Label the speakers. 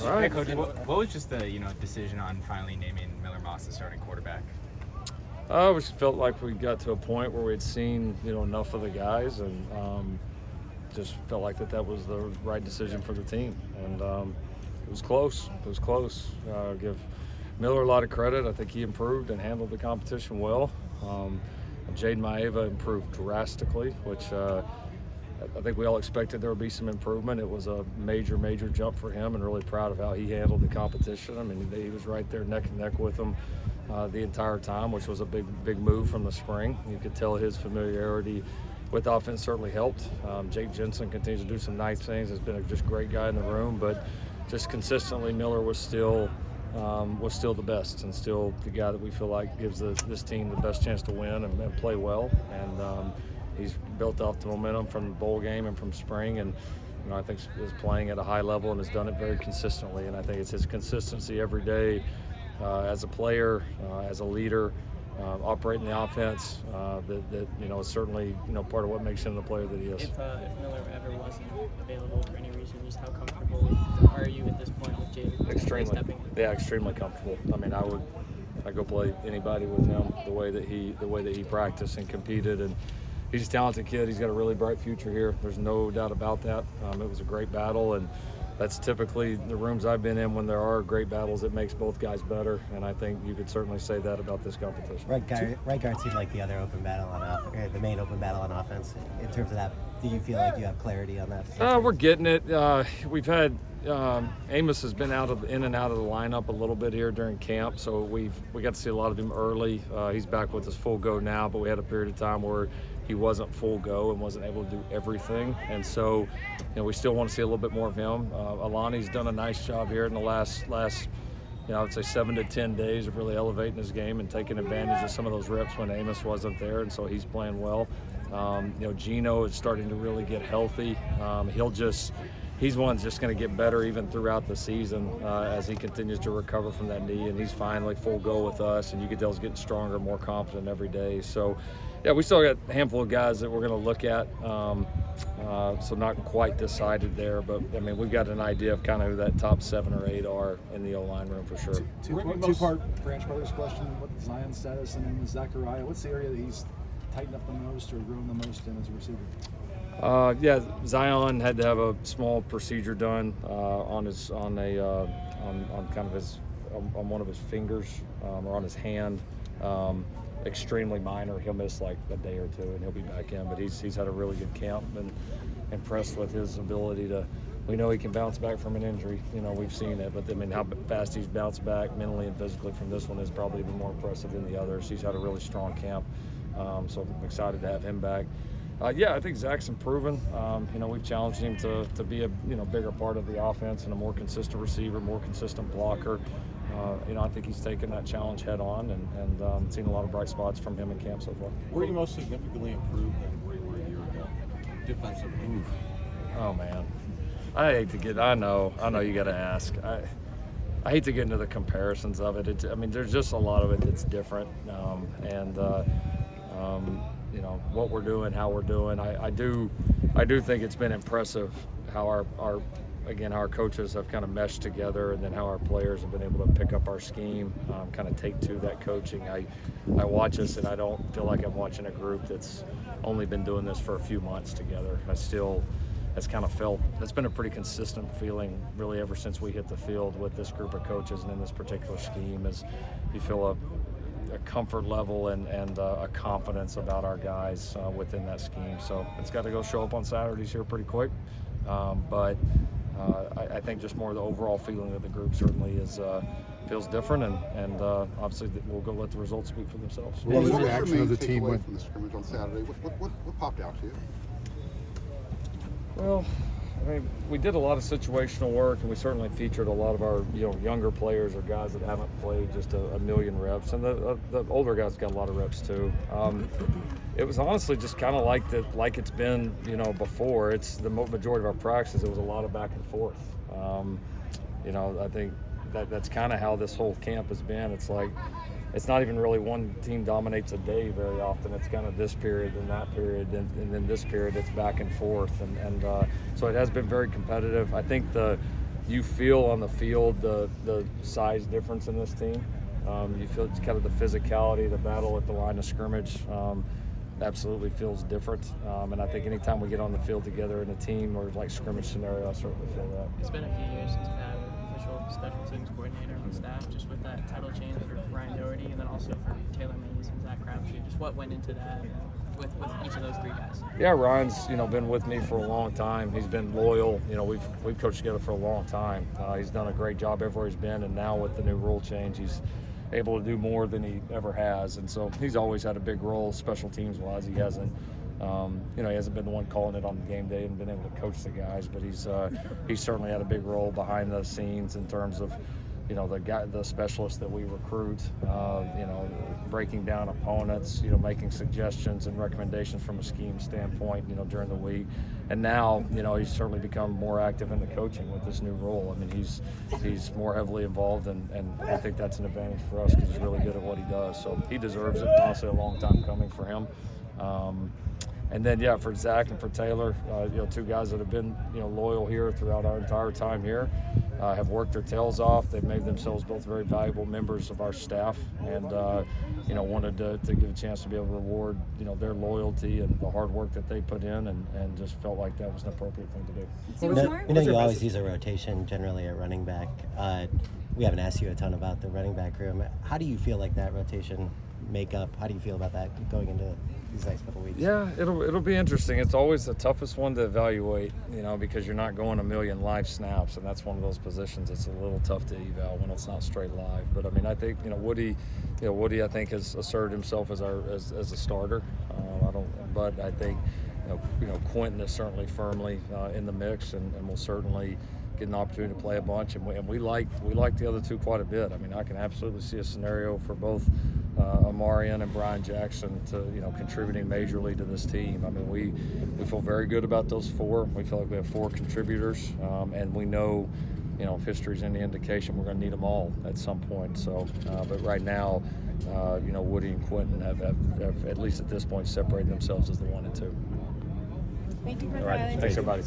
Speaker 1: All right.
Speaker 2: Hey, Coach, what was just the decision on finally naming Miller Moss the starting quarterback?
Speaker 1: We just felt like we got to a point where we'd seen enough of the guys, and just felt like that was the right decision for the team. And it was close. It was close. Give Miller a lot of credit. I think he improved and handled the competition well. Jaden Maeva improved drastically, which I think we all expected there would be some improvement. It was a major, major jump for him, and really proud of how he handled the competition. I mean, he was right there neck and neck with them the entire time, which was a big, big move from the spring. You could tell his familiarity with offense certainly helped. Jake Jensen continues to do some nice things. Has been a just great guy in the room, but just consistently, Miller was still the best, and still the guy that we feel like gives this team the best chance to win and play well. And he's built off the momentum from the bowl game and from spring, and I think is playing at a high level and has done it very consistently. And I think it's his consistency every day as a player, as a leader, operating the offense that is certainly part of what makes him the player that he is.
Speaker 3: If Miller ever wasn't available for any reason, just how comfortable are you at this point with Jaden?
Speaker 1: Extremely comfortable. I mean, I'd go play anybody with him the way that he practiced and competed, and he's a talented kid. He's got a really bright future here. There's no doubt about that. It was a great battle, and that's typically the rooms I've been in when there are great battles. It makes both guys better, and I think you could certainly say that about this competition.
Speaker 4: Right guard seemed like the other open battle on the main open battle on offense. In terms of that, do you feel like you have clarity on that?
Speaker 1: We're getting it. We've had Amos has been in and out of the lineup a little bit here during camp, so we got to see a lot of him early. He's back with us full go now, but we had a period of time where he wasn't full go and wasn't able to do everything, and so we still want to see a little bit more of him. Alani's done a nice job here in the last I would say 7 to 10 days of really elevating his game and taking advantage of some of those reps when Amos wasn't there, and so he's playing well. Gino is starting to really get healthy. He's one that's just going to get better even throughout the season as he continues to recover from that knee, and he's finally full go with us, and you can tell he's getting stronger, more confident every day. So, yeah, we still got a handful of guys that we're going to look at, so not quite decided there, but, I mean, we've got an idea of kind of who that top 7 or 8 are in the O-line room for sure.
Speaker 5: Two-part Branch Brothers question. What's Zion's status, and then with Zachariah, what's the area that he's tightened up the most or grown the most in as a receiver?
Speaker 1: Zion had to have a small procedure done on one of his fingers or on his hand. Extremely minor. He'll miss like a day or two, and he'll be back in. But he's had a really good camp, and impressed with his ability to. We know he can bounce back from an injury. We've seen it, but I mean, how fast he's bounced back mentally and physically from this one is probably even more impressive than the others. He's had a really strong camp, so I'm excited to have him back. I think Zach's improving. We've challenged him to be a bigger part of the offense and a more consistent receiver, more consistent blocker. I think he's taken that challenge head on, and seen a lot of bright spots from him in camp so far.
Speaker 6: Where are you most significantly improved than where you were a year ago? Defensively.
Speaker 1: Oh man, I know you got to ask. I hate to get into the comparisons of it. There's just a lot of it that's different, what we're doing, how we're doing. I do think it's been impressive how our coaches have kind of meshed together, and then how our players have been able to pick up our scheme, kind of take to that coaching. I watch us, and I don't feel like I'm watching a group that's only been doing this for a few months together. It's been a pretty consistent feeling really ever since we hit the field with this group of coaches and in this particular scheme, is you feel a comfort level and a confidence about our guys within that scheme. So it's got to go show up on Saturdays here pretty quick, but I think just more the overall feeling of the group certainly feels different, and obviously we'll go let the results speak for themselves.
Speaker 7: What was the reaction of the team from the scrimmage on Saturday? What popped out to you?
Speaker 1: Well, we did a lot of situational work, and we certainly featured a lot of our younger players or guys that haven't played just a million reps, and the older guys got a lot of reps too. It was honestly just kind of like it's been before. It's the majority of our practices. It was a lot of back and forth. I think that's kind of how this whole camp has been. It's like it's not even really one team dominates a day very often. It's kind of this period and that period, and then this period it's back and forth, and so it has been very competitive. I think the you feel on the field the size difference in this team. You feel it's kind of the physicality, the battle at the line of scrimmage. Absolutely feels different. And I think anytime we get on the field together in a team or like scrimmage scenario, I certainly feel that.
Speaker 3: It's been a few years since we've had an official special teams coordinator on staff, just with that title change for Ryan Doherty and then also for Taylor Mays and Zach Crabtree. Just what went into that with each of those three guys?
Speaker 1: Yeah, Ryan's been with me for a long time. He's been loyal. We've coached together for a long time. He's done a great job everywhere he's been, and now with the new rule change, he's able to do more than he ever has. And so he's always had a big role, special teams wise. He hasn't been the one calling it on the game day and been able to coach the guys, but he's certainly had a big role behind the scenes in terms of the specialists that we recruit, breaking down opponents, making suggestions and recommendations from a scheme standpoint, during the week. And now, he's certainly become more active in the coaching with this new role. I mean, he's more heavily involved, and I think that's an advantage for us because he's really good at what he does. So he deserves it. Honestly, a long time coming for him. And then, for Zach and for Taylor, two guys that have been, loyal here throughout our entire time here, have worked their tails off. They've made themselves both very valuable members of our staff, and wanted to give a chance to be able to reward, their loyalty and the hard work that they put in, and just felt like that was an appropriate thing to do.
Speaker 4: We know you always use a rotation generally at running back. We haven't asked you a ton about the running back room. How do you feel like that rotation makeup? How do you feel about that going into these next couple weeks?
Speaker 1: Yeah, it'll be interesting. It's always the toughest one to evaluate, because you're not going a million live snaps, and that's one of those positions that's a little tough to eval when it's not straight live. But I mean, I think Woody I think has asserted himself as a starter. But I think Quentin is certainly firmly in the mix, and will certainly get an opportunity to play a bunch, and we like the other two quite a bit. I mean, I can absolutely see a scenario for both Amarian and Brian Jackson to contributing majorly to this team. I mean, we feel very good about those four. We feel like we have four contributors, and we know, if history's any indication, we're going to need them all at some point. So, but right now, Woody and Quentin have at least at this point separated themselves as the 1 and 2.
Speaker 8: Thank you for
Speaker 1: All right, thanks everybody.